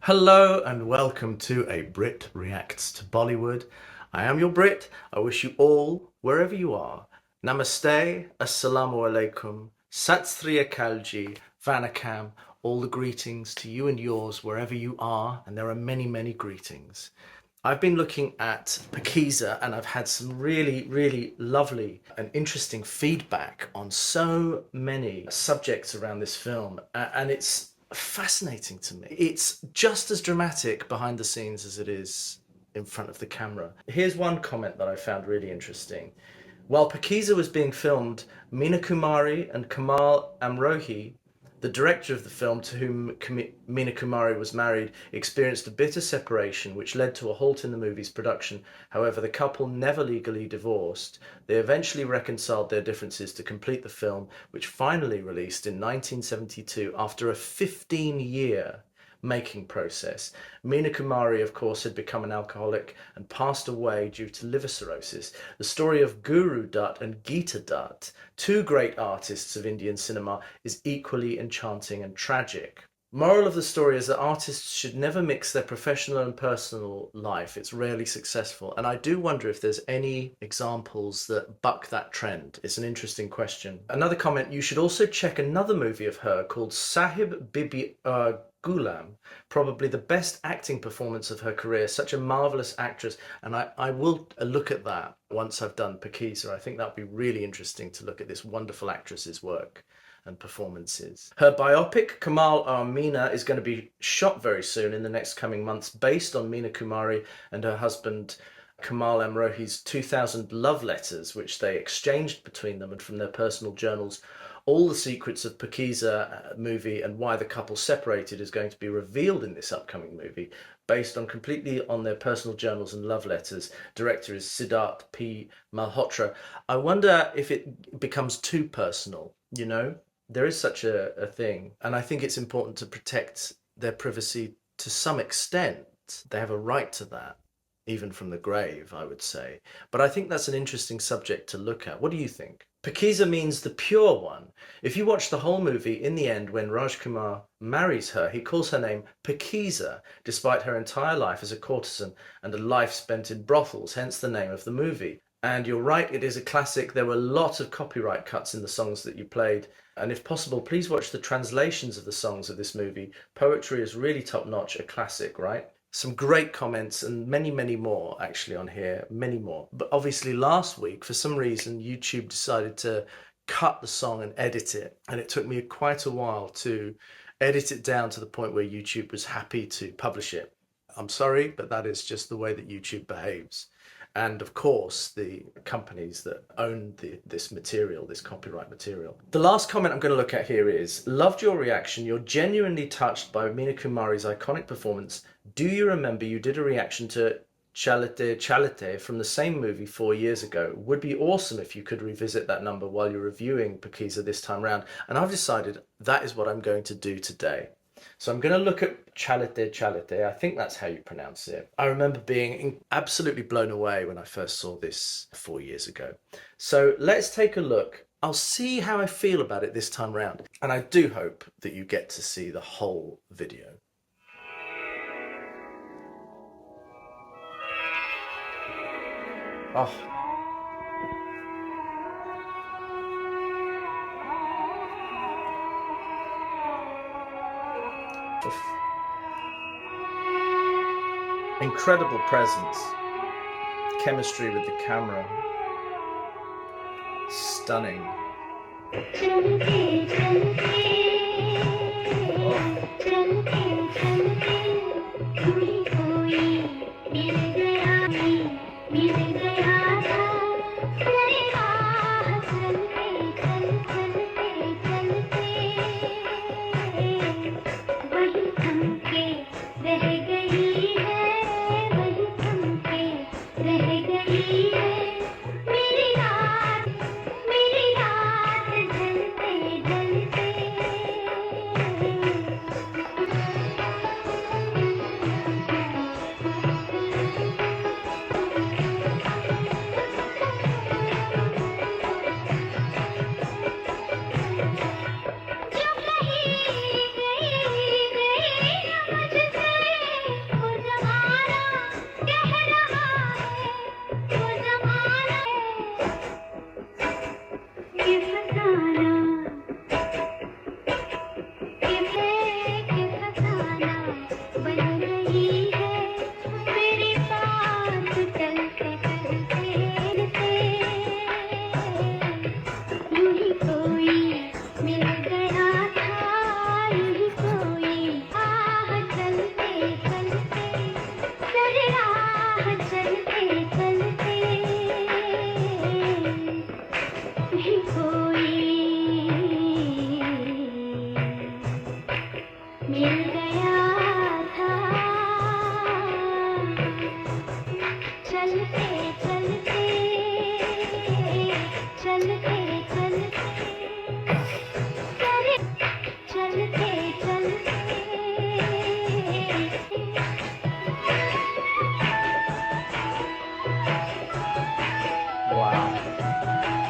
Hello and welcome to a Brit Reacts to Bollywood. I am your Brit. I wish you all, wherever you are, Namaste, Assalamu Alaikum, Sat Sri Akal Ji, Vanakkam, all the greetings to you and yours wherever you are, and there are many, many greetings. I've been looking at Pakeezah and I've had some really lovely and interesting feedback on so many subjects around this film, and it's fascinating to me. It's just as dramatic behind the scenes as it is in front of the camera. Here's one comment that I found really interesting. While Pakeezah was being filmed, MEENA Kumari and Kamal Amrohi, the director of the film to whom MEENA Kumari was married, experienced a bitter separation which led to a halt in the movie's production. However, the couple never legally divorced. They eventually reconciled their differences to complete the film, which finally released in 1972 after a 15-year making process. MEENA Kumari, of course, had become an alcoholic and passed away due to liver cirrhosis. The story of Guru Dutt and Geeta Dutt, two great artists of Indian cinema, is equally enchanting and tragic. Moral of the story is that artists should never mix their professional and personal life. It's rarely successful. And I do wonder if there's any examples that buck that trend. It's an interesting question. Another comment, you should also check another movie of her called Sahib Bibi Gulam, probably the best acting performance of her career. Such a marvellous actress, and I will look at that once I've done Pakeezah. I think that would be really interesting to look at this wonderful actress's work and performances. Her biopic, Kamal Meena, is going to be shot very soon in the next coming months, based on MEENA Kumari and her husband Kamal Amrohi's 2000 love letters, which they exchanged between them, and from their personal journals. All the secrets of Pakeezah movie and why the couple separated is going to be revealed in this upcoming movie, based on completely on their personal journals and love letters. Director is Siddharth P. Malhotra. I wonder if it becomes too personal, you know? There is such a thing, and I think it's important to protect their privacy to some extent. They have a right to that, even from the grave, I would say. But I think that's an interesting subject to look at. What do you think? Pakeezah means the pure one. If you watch the whole movie, in the end, when Rajkumar marries her, he calls her name Pakeezah, despite her entire life as a courtesan and a life spent in brothels, hence the name of the movie. And you're right, it is a classic. There were lots of copyright cuts in the songs that you played. And if possible, please watch the translations of the songs of this movie. Poetry is really top-notch, a classic, right? Some great comments and many more actually on here, many more. But obviously last week, for some reason, YouTube decided to cut the song and edit it. And it took me quite a while to edit it down to the point where YouTube was happy to publish it. I'm sorry, but that is just the way that YouTube behaves. And of course, the companies that own this material, this copyright material. The last comment I'm going to look at here is, loved your reaction. You're genuinely touched by MEENA Kumari's iconic performance. Do you remember you did a reaction to Chalet Chalet from the same movie 4 years ago? Would be awesome if you could revisit that number while you're reviewing Pakeezah this time round. And I've decided that is what I'm going to do today. So I'm going to look at Chalet Chalet. I think that's how you pronounce it. I remember being absolutely blown away when I first saw this 4 years ago. So let's take a look. I'll see how I feel about it this time round. And I do hope that you get to see the whole video. Oh. Incredible presence, chemistry with the camera, stunning.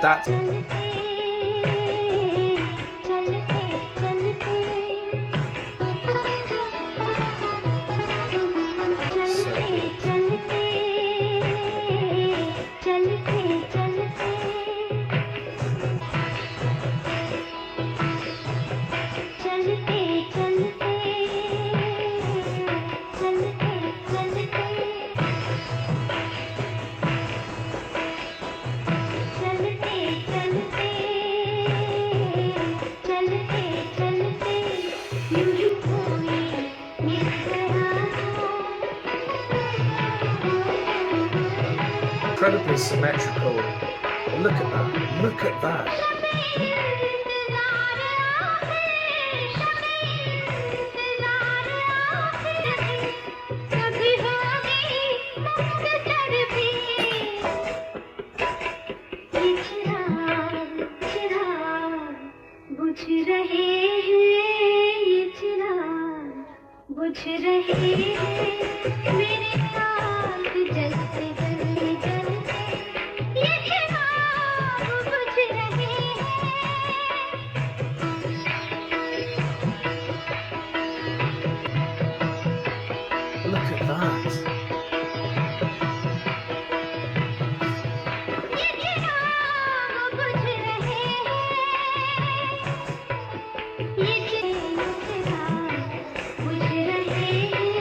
That's so good. Incredibly symmetrical. Look at that. Look at that. बुझ रहे हैं मेरे आँख जलते जलते जलते ये चिराग बुझ रहे Look at that. ये चिराग बुझ रहे हैं ये चिराग बुझ रहे हैं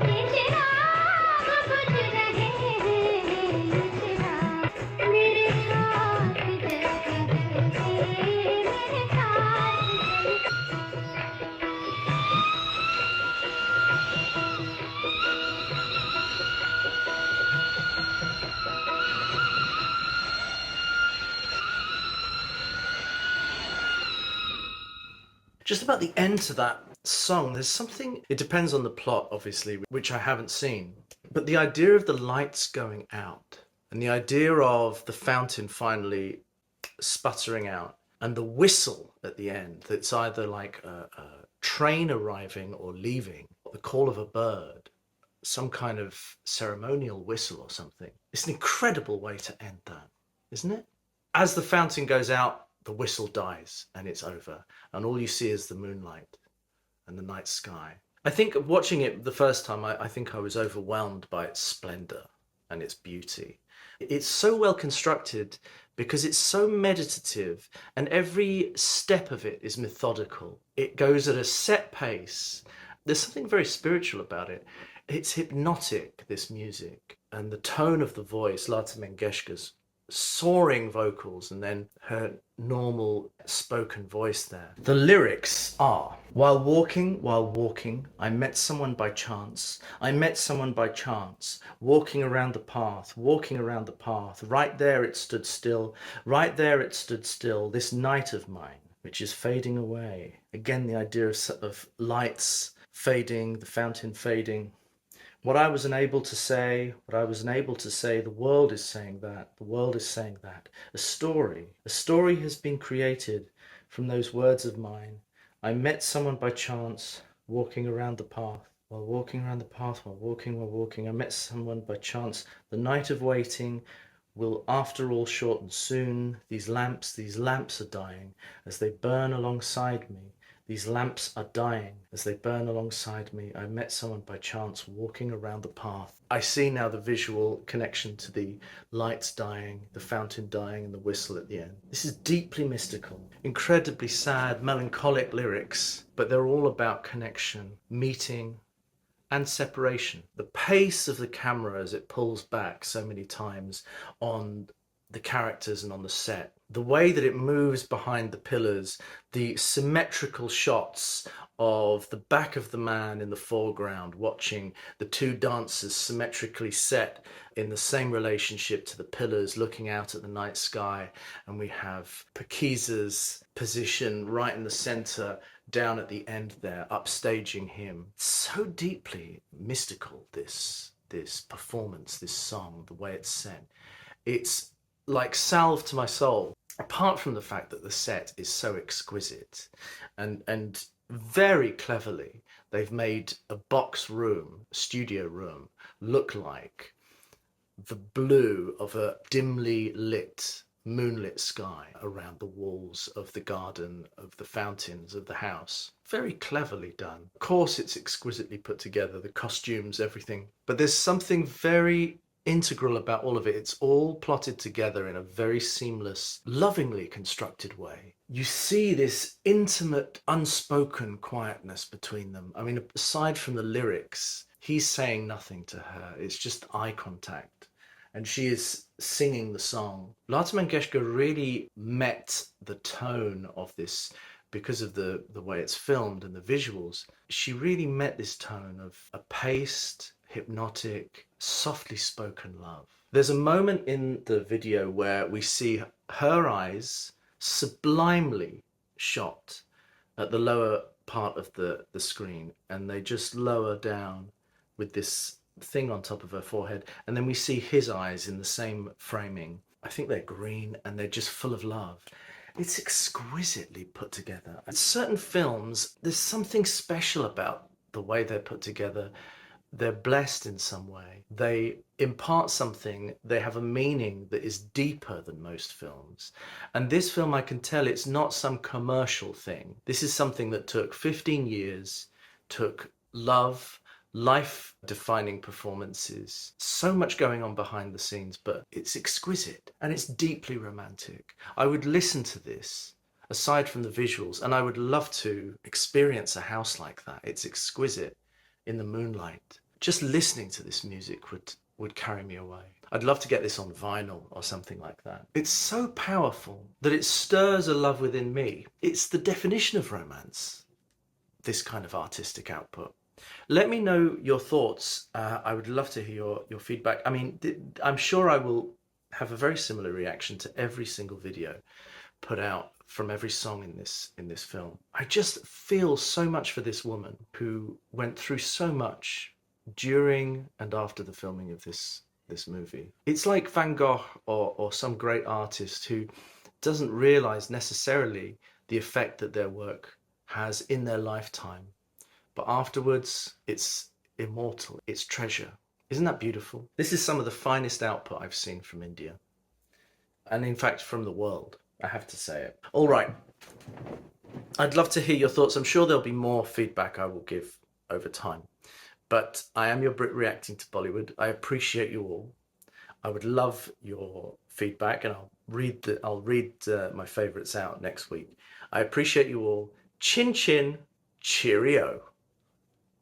ये चिराग बुझ रहे हैं ये चिराग मेरे साथ जलते जलते मेरे साथ Just about the end to that song, there's something, it depends on the plot, obviously, which I haven't seen. But the idea of the lights going out and the idea of the fountain finally sputtering out and the whistle at the end, that's either like a train arriving or leaving, the call of a bird, some kind of ceremonial whistle or something. It's an incredible way to end that, isn't it? As the fountain goes out, the whistle dies and it's over, and all you see is the moonlight and the night sky. I think watching it the first time, I think I was overwhelmed by its splendor and its beauty. It's so well constructed because it's so meditative and every step of it is methodical. It goes at a set pace. There's something very spiritual about it. It's hypnotic, this music, and the tone of the voice, Lata Mangeshkar's soaring vocals and then her normal spoken voice there. The lyrics are, while walking, I met someone by chance. I met someone by chance, walking around the path, right there it stood still, right there it stood still, this night of mine, which is fading away. Again, the idea of lights fading, the fountain fading. What I was unable to say, the world is saying that, the world is saying that. A story has been created from those words of mine. I met someone by chance, walking around the path, while walking, I met someone by chance. The night of waiting will after all shorten soon. These lamps are dying as they burn alongside me. These lamps are dying as they burn alongside me. I met someone by chance walking around the path. I see now the visual connection to the lights dying, the fountain dying, and the whistle at the end. This is deeply mystical, incredibly sad, melancholic lyrics, but they're all about connection, meeting, and separation. The pace of the camera as it pulls back so many times on the characters and on the set, the way that it moves behind the pillars, the symmetrical shots of the back of the man in the foreground watching the two dancers symmetrically set in the same relationship to the pillars looking out at the night sky, and we have Pakeezah's position right in the center down at the end there, upstaging him. So deeply mystical, this performance, this song, the way it's set. It's like salve to my soul, apart from the fact that the set is so exquisite and very cleverly they've made a box room, studio room, look like the blue of a dimly lit moonlit sky around the walls of the garden, of the fountains, of the house. Very cleverly done. Of course, it's exquisitely put together, the costumes, everything. But there's something very integral about all of it. It's all plotted together in a very seamless, lovingly constructed way. You see this intimate, unspoken quietness between them. I mean, aside from the lyrics, he's saying nothing to her. It's just eye contact. And she is singing the song. Lata Mangeshkar really met the tone of this because of the way it's filmed and the visuals. She really met this tone of a paced, hypnotic, softly spoken love. There's a moment in the video where we see her eyes sublimely shot at the lower part of the screen, and they just lower down with this thing on top of her forehead, and then we see his eyes in the same framing. I think they're green and they're just full of love. It's exquisitely put together. In certain films, there's something special about the way they're put together. They're blessed in some way. They impart something, they have a meaning that is deeper than most films. And this film, I can tell it's not some commercial thing. This is something that took 15 years, took love, life-defining performances, so much going on behind the scenes, but it's exquisite and it's deeply romantic. I would listen to this aside from the visuals, and I would love to experience a house like that. It's exquisite in the moonlight. Just listening to this music would carry me away. I'd love to get this on vinyl or something like that. It's so powerful that it stirs a love within me. It's the definition of romance, this kind of artistic output. Let me know your thoughts. I would love to hear your feedback. I mean, I'm sure I will have a very similar reaction to every single video put out from every song in this film. I just feel so much for this woman who went through so much during and after the filming of this movie. It's like Van Gogh or some great artist who doesn't realize necessarily the effect that their work has in their lifetime. But afterwards, it's immortal, it's treasure. Isn't that beautiful? This is some of the finest output I've seen from India. And in fact, from the world, I have to say it. All right. I'd love to hear your thoughts. I'm sure there'll be more feedback I will give over time. But I am your Brit reacting to Bollywood. I appreciate you all. I would love your feedback, and I'll read my favorites out next week. I appreciate you all. Chin chin, cheerio.